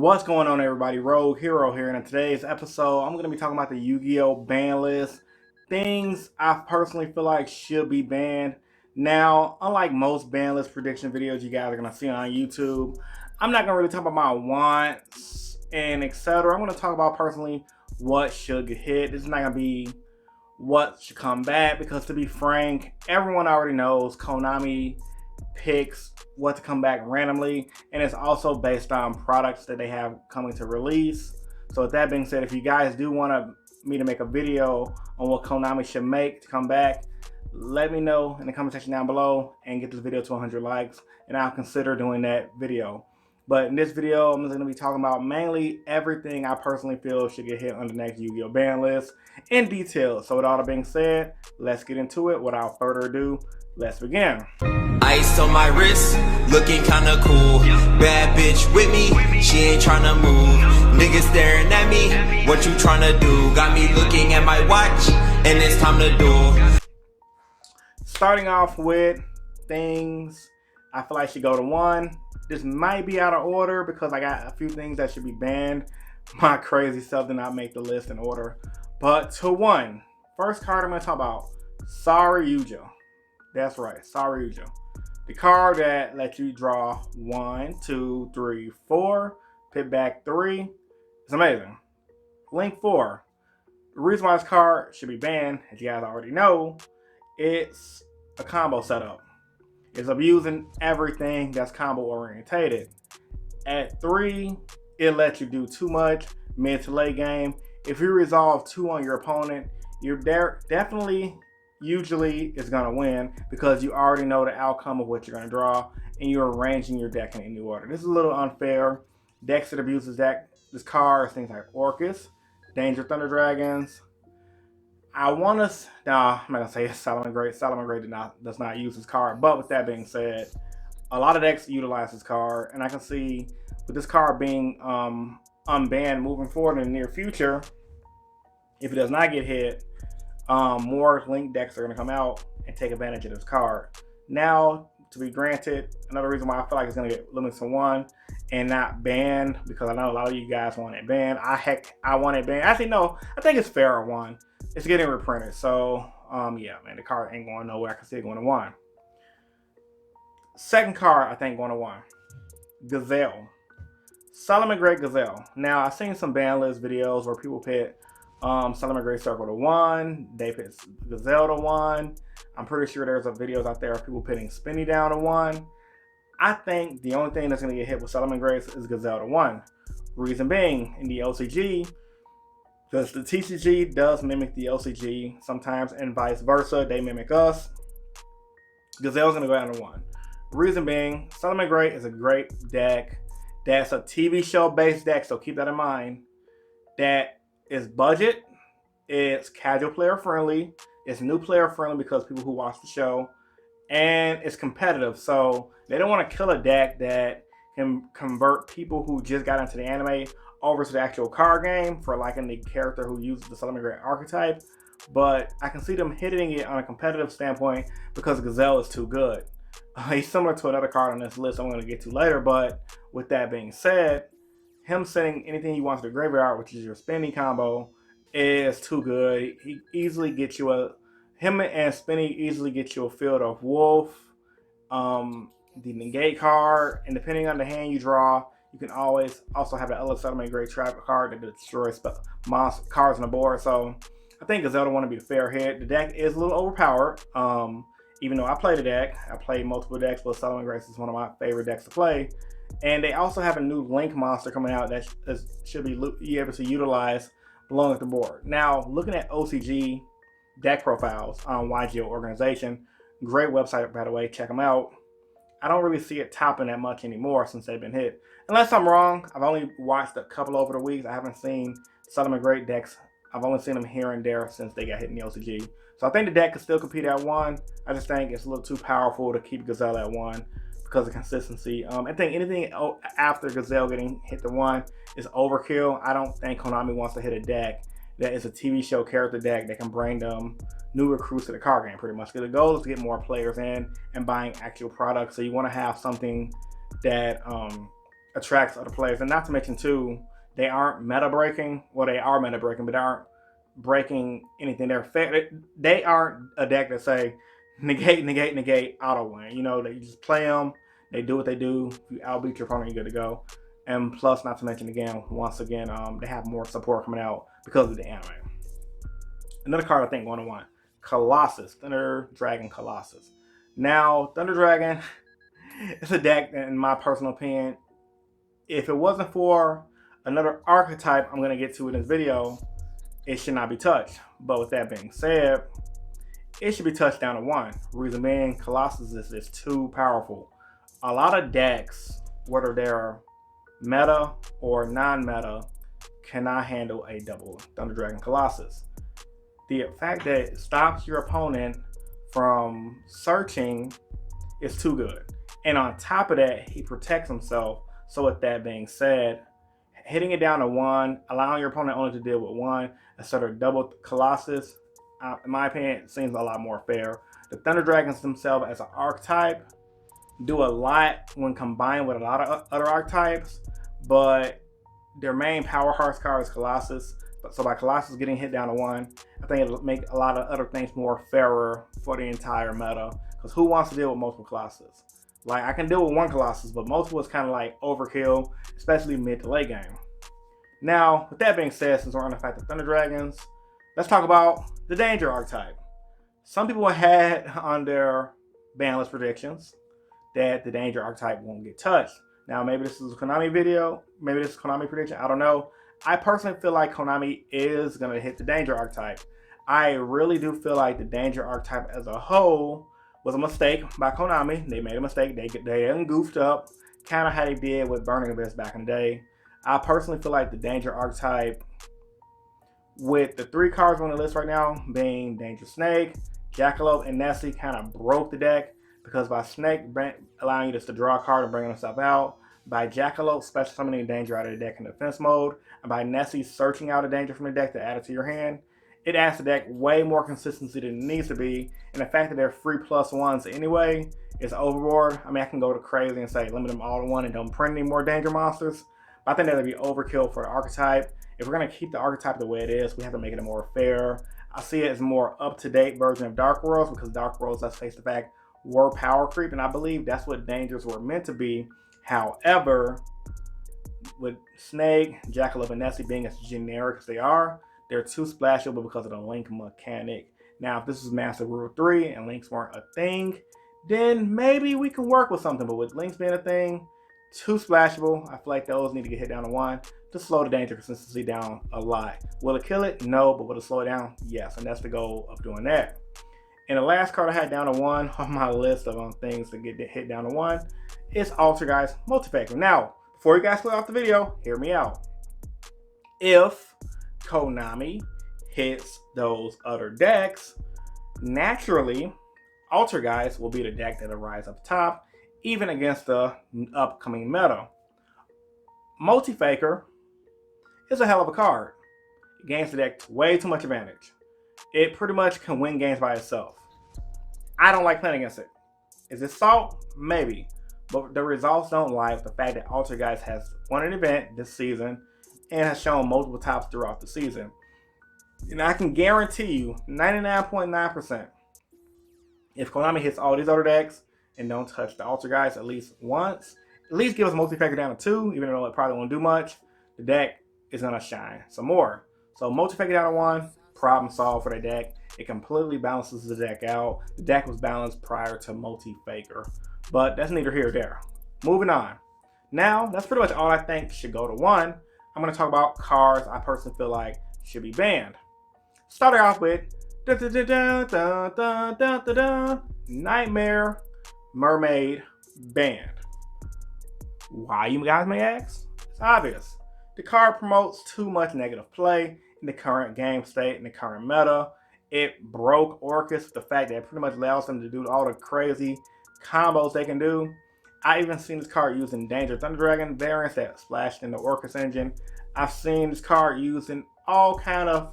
What's going on, everybody? Rogue Hero here, and in today's episode I'm going to be talking about the Yu-Gi-Oh ban list, things I personally feel like should be banned. Now, unlike most ban list prediction videos you guys are going to see on YouTube, I'm not going to really talk about my wants and etc. I'm going to talk about personally what should get hit. This is not going to be what should come back, because to be frank, everyone already knows Konami picks what to come back randomly, and it's also based on products that they have coming to release. So with that being said, if you guys do want me to make a video on what Konami should make to come back, let me know in the comment section down below and get this video to 100 likes, and I'll consider doing that video. But in this video, I'm going to be talking about mainly everything I personally feel should get hit on the next Yu-Gi-Oh ban list in detail. So with all that being said, let's get into it. Without further ado, let's begin. Ice on my wrist, looking kinda cool. Bad bitch with me, she ain't tryna move. Niggas staring at me, what you tryna do? Got me looking at my watch, and it's time to do. Starting off with things I feel like should go to 1. This might be out of order because I got a few things that should be banned. My crazy self did not make the list in order. But to 1, first card I'm going to talk about, Sorry Yugioh. That's right, Sorry Yugioh. The card that lets you draw 1, 2, 3, 4, pit back 3. It's amazing. Link 4. The reason why this card should be banned, as you guys already know, it's a combo setup. It's abusing everything that's combo orientated. At 3, it lets you do too much mid to late game. If you resolve 2 on your opponent, you're definitely usually is going to win, because you already know the outcome of what you're going to draw and you're arranging your deck in a new order. This is a little unfair. Decks that abuses this card, things like Orcus, Danger Thunder Dragons. I'm not going to say it's Solomon Great. Solomon Great does not use this card. But with that being said, a lot of decks utilize this card, and I can see with this card being unbanned moving forward in the near future, if it does not get hit, more Link decks are going to come out and take advantage of this card. Now, to be granted, another reason why I feel like it's going to get limited to 1 and not banned, because I know a lot of you guys want it banned. I want it banned. Actually, no, I think it's fair at 1. It's getting reprinted. So, yeah, man, the card ain't going nowhere. I can see it going to 1. Second card, I think, going to 1. Gazelle. Solomon Great Gazelle. Now, I've seen some ban list videos where people pit Solomon Great Circle to 1. They pit Gazelle to 1. I'm pretty sure there's videos out there of people pitting Spinny down to 1. I think the only thing that's going to get hit with Solomon Great is Gazelle to 1. Reason being, in the OCG, because the TCG does mimic the OCG sometimes, and vice versa, they mimic us. Gazelle's going to go down to 1. Reason being, Solomon Great is a great deck. That's a TV show based deck, so keep that in mind. That is budget, it's casual player friendly, it's new player friendly because people who watch the show, and it's competitive. So they don't want to kill a deck that can convert people who just got into the anime over to the actual card game for liking the character who uses the Solomon Great archetype. But I can see them hitting it on a competitive standpoint because Gazelle is too good. He's similar to another card on this list I'm going to get to later, but with that being said, him sending anything he wants to the graveyard, which is your Spinny combo, is too good. He easily gets you him and Spinny easily get you a field of Wolf, the negate card, and depending on the hand you draw, you can always also have that other Solomon Great trap card that destroys cards on the board. So I think Gazelle don't want to be a fair hit. The deck is a little overpowered. Even though I play the deck, I play multiple decks, but Solomon Great is one of my favorite decks to play. And they also have a new Link monster coming out that should be able to utilize belong at the board. Now, looking at OCG deck profiles on yugioh organization, great website, by the way, check them out. I don't really see it topping that much anymore since they've been hit. Unless I'm wrong, I've only watched a couple over the weeks. I haven't seen Solomon Great decks. I've only seen them here and there since they got hit in the OCG. So I think the deck can still compete at 1. I just think it's a little too powerful to keep Gazelle at 1 because of consistency. I think anything after Gazelle getting hit to 1 is overkill. I don't think Konami wants to hit a deck that is a TV show character deck that can bring them new recruits to the card game, pretty much. Because the goal is to get more players in and buying actual products. So you want to have something that attracts other players. And not to mention too, they aren't meta breaking. Well, they are meta breaking, but they aren't breaking anything. They aren't a deck that say negate, auto win. You know, they just play them. They do what they do. If you outbeat your opponent, you're good to go. And plus, not to mention again, once again, they have more support coming out because of the anime. Another card I think 101, Colossus, Thunder Dragon Colossus. Now, Thunder Dragon, it's a deck that, in my personal opinion, if it wasn't for another archetype I'm going to get to in this video, it should not be touched. But with that being said, it should be touched down to 1. Reason being, Colossus is too powerful. A lot of decks, whether they're meta or non-meta, cannot handle a double Thunder Dragon Colossus. The fact that it stops your opponent from searching is too good. And on top of that, he protects himself. So with that being said, hitting it down to 1, allowing your opponent only to deal with 1 instead of double Colossus, in my opinion, seems a lot more fair. The Thunder Dragons themselves as an archetype do a lot when combined with a lot of other archetypes, but their main power horse card is Colossus. So by Colossus getting hit down to 1, I think it'll make a lot of other things more fairer for the entire meta. Because who wants to deal with multiple Colossus? Like, I can deal with 1 Colossus, but multiple is kind of like overkill, especially mid to late game. Now, with that being said, since we're on the fact of Thunder Dragons, let's talk about the Danger archetype. Some people had on their Banlist predictions that the Danger archetype won't get touched. Now, maybe this is a Konami video, maybe this is a Konami prediction, I don't know. I personally feel like Konami is going to hit the Danger archetype. I really do feel like the Danger archetype as a whole was a mistake by Konami. They made a mistake. They goofed up, kind of how they did with Burning Abyss back in the day. I personally feel like the Danger archetype, with the 3 cards on the list right now being Danger Snake, Jackalope, and Nessie, kind of broke the deck. Because by Snake allowing you just to draw a card and bringing yourself out, by Jackalope special summoning Danger out of the deck in defense mode, and by Nessie searching out a Danger from the deck to add it to your hand, it adds the deck way more consistency than it needs to be. And the fact that they're free +1s anyway is overboard. I mean, I can go to crazy and say limit them all to 1 and don't print any more Danger monsters. But I think that would be overkill for the archetype. If we're going to keep the archetype the way it is, we have to make it more fair. I see it as a more up-to-date version of Dark Worlds, because Dark Worlds, let's face the fact, were power creep, and I believe that's what Dangers were meant to be. However, with Snake, Jackalope, and Nessie being as generic as they are, they're too splashable because of the link mechanic. Now, if this is Master Rule 3 and links weren't a thing, then maybe we can work with something. But with links being a thing, too splashable, I feel like those need to get hit down to 1 to slow the Danger consistency down a lot. Will it kill it? No, but will it slow it down? Yes, and that's the goal of doing that. And the last card I had down to 1 on my list of things to get hit down to 1 is Altergeist Multifaker. Now, before you guys play off the video, hear me out. If Konami hits those other decks, naturally, Altergeist will be the deck that'll rise up top, even against the upcoming meta. Multifaker is a hell of a card. It gains the deck way too much advantage. It pretty much can win games by itself. I don't like playing against it. Is it salt? Maybe. But the results don't lie with the fact that Altergeist has won an event this season and has shown multiple tops throughout the season. And I can guarantee you 99.9% if Konami hits all these other decks and don't touch the Altergeist at least once, at least give us Multifaker down to 2, even though it probably won't do much, the deck is going to shine some more. So Multifaker down to 1, problem solved for the deck. It completely balances the deck out. The deck was balanced prior to Multifaker, but that's neither here nor there. Moving on. Now, that's pretty much all I think should go to 1. I'm going to talk about cards I personally feel like should be banned. Starting off with Nightmare Mermaid banned. Why, you guys may ask? It's obvious. The card promotes too much negative play in the current game state, in the current meta. It broke Orcus with the fact that it pretty much allows them to do all the crazy combos they can do. I even seen this card used in Danger Thunder Dragon variants that splashed in the Orcus engine. I've seen this card used in all kind of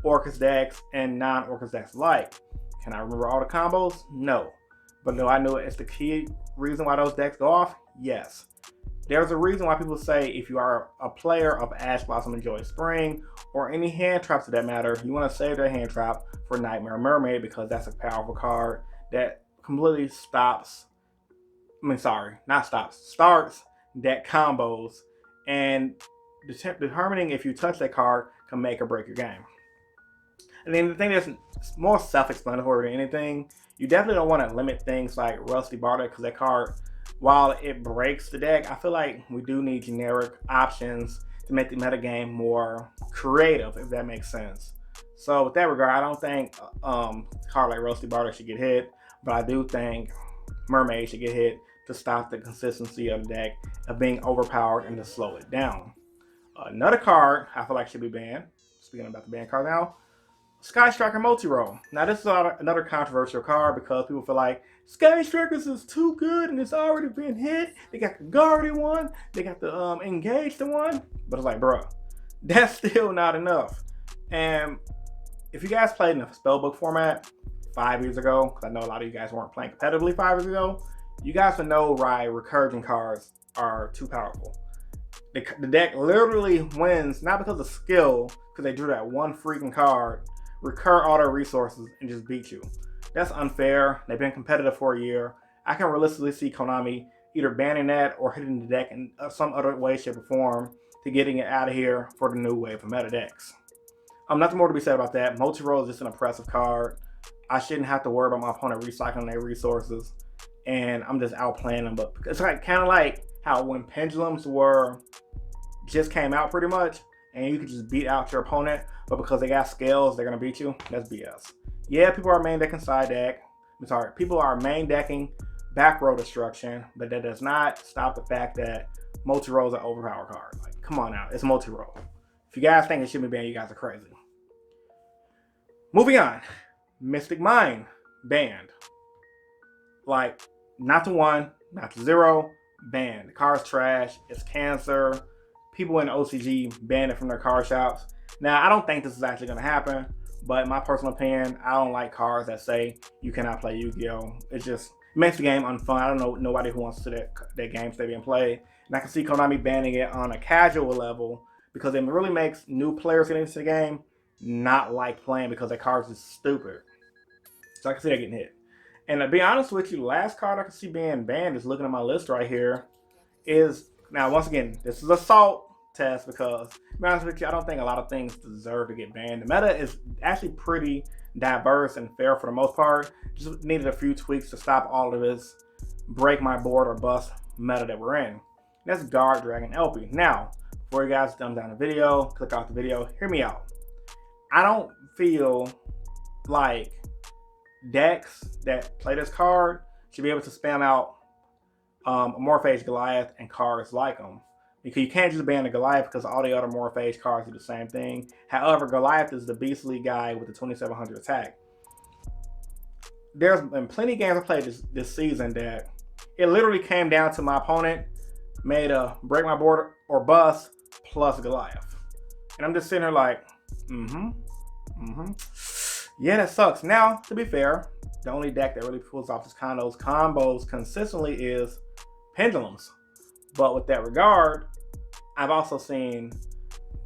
Orcus decks and non-Orcus decks alike. Can I remember all the combos? No. But no, I know it's the key reason why those decks go off? Yes. There's a reason why people say if you are a player of Ash Blossom and Joy Spring, or any hand traps for that matter, you want to save that hand trap for Nightmare Mermaid, because that's a powerful card that completely stops, starts deck combos, and determining if you touch that card can make or break your game. And then the thing that's more self-explanatory than anything, you definitely don't want to limit things like Rusty Bartek, because that card, while it breaks the deck, I feel like we do need generic options to make the metagame more creative, if that makes sense. So with that regard, I don't think a card like Rusty Bartek should get hit, but I do think Mermaid should get hit to stop the consistency of the deck of being overpowered and to slow it down. Another card I feel like should be banned, speaking about the banned card now, Sky Striker Multi-Roll. Now this is another controversial card because people feel like Sky Strikers is too good and it's already been hit. They got the Guardian one, they got the Engaged one, but it's like, bro, that's still not enough. And if you guys played in the spellbook format 5 years ago, because I know a lot of you guys weren't playing competitively 5 years ago, you guys would know why recursion cards are too powerful. The deck literally wins, not because of skill, because they drew that one freaking card, recur all their resources, and just beat you. That's unfair. They've been competitive for a year. I can realistically see Konami either banning that or hitting the deck in some other way, shape, or form to getting it out of here for the new wave of meta decks. Nothing more to be said about that. Multi-Roll is just an impressive card. I shouldn't have to worry about my opponent recycling their resources, and I'm just outplaying them. But it's like kind of like how when Pendulums just came out pretty much, and you could just beat out your opponent, but because they got scales, they're gonna beat you. That's BS. Yeah, people are main decking side deck. People are main decking back row destruction, but that does not stop the fact that multi-roll is an overpowered card. Like, come on now, it's multi-roll. If you guys think it should be banned, you guys are crazy. Moving on, Mystic Mine banned. Like, not to 1, not to 0, banned. The card's trash. It's cancer. People in OCG banned it from their card shops. Now, I don't think this is actually going to happen, but in my personal opinion, I don't like cards that say you cannot play Yu-Gi-Oh! It makes the game unfun. I don't know nobody who wants to that game stay being played. And I can see Konami banning it on a casual level because it really makes new players getting into the game not like playing because that card's just stupid. So I can see that getting hit. And to be honest with you, the last card I can see being banned, is looking at my list right here, is, now once again, this is a salt test because, to be honest with you, I don't think a lot of things deserve to get banned. The meta is actually pretty diverse and fair for the most part. Just needed a few tweaks to stop all of this break my board or bust meta that we're in. That's Guard Dragon LP. Now, before you guys dumb down the video, click off the video, hear me out. I don't feel like decks that play this card should be able to spam out Morphage Goliath and cards like them. Because you can't just ban the Goliath because all the other Morphage cards do the same thing. However, Goliath is the beastly guy with the 2700 attack. There's been plenty of games I played this season that it literally came down to my opponent made a break my board or bust plus Goliath. And I'm just sitting here like, yeah, that sucks. Now, to be fair, the only deck that really pulls off these combos consistently is Pendulums. But with that regard, I've also seen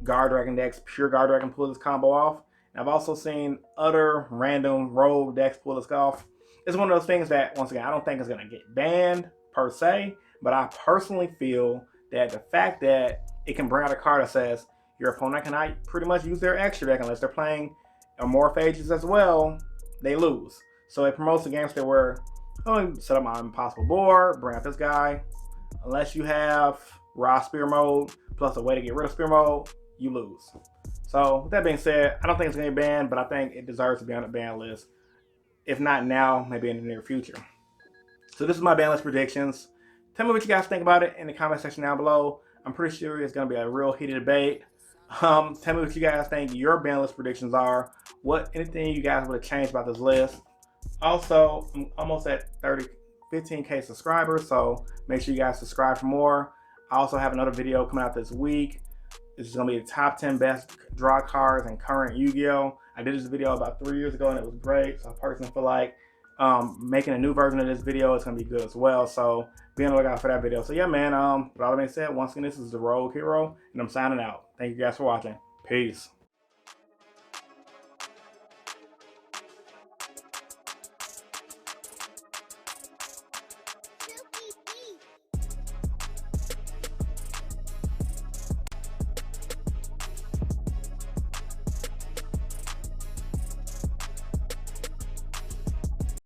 Guard Dragon decks, pure Guard Dragon, pull this combo off. And I've also seen other random rogue decks pull this off. It's one of those things that, once again, I don't think it's going to get banned per se, but I personally feel that the fact that it can bring out a card that says your opponent cannot pretty much use their extra deck unless they're playing Morphages as well, they lose. So it promotes the games that where, set up my impossible board, bring out this guy. Unless you have raw spear mode plus a way to get rid of spear mode, you lose. So with that being said, I don't think it's going to be banned, but I think it deserves to be on the ban list. If not now, maybe in the near future. So this is my ban list predictions. Tell me what you guys think about it in the comment section down below. I'm pretty sure it's going to be a real heated debate. Tell me what you guys think your ban list predictions are. Anything you guys would have changed about this list. Also, I'm almost at 15K subscribers, so make sure you guys subscribe for more. I also have another video coming out this week. This is going to be the top 10 best draw cards in current Yu-Gi-Oh! I did this video about 3 years ago and it was great, so I personally feel like making a new version of this video. It's gonna be good as well. So be on the lookout for that video. So yeah, man. With all that being said, once again, this is the Rogue Hero, and I'm signing out. Thank you guys for watching. Peace.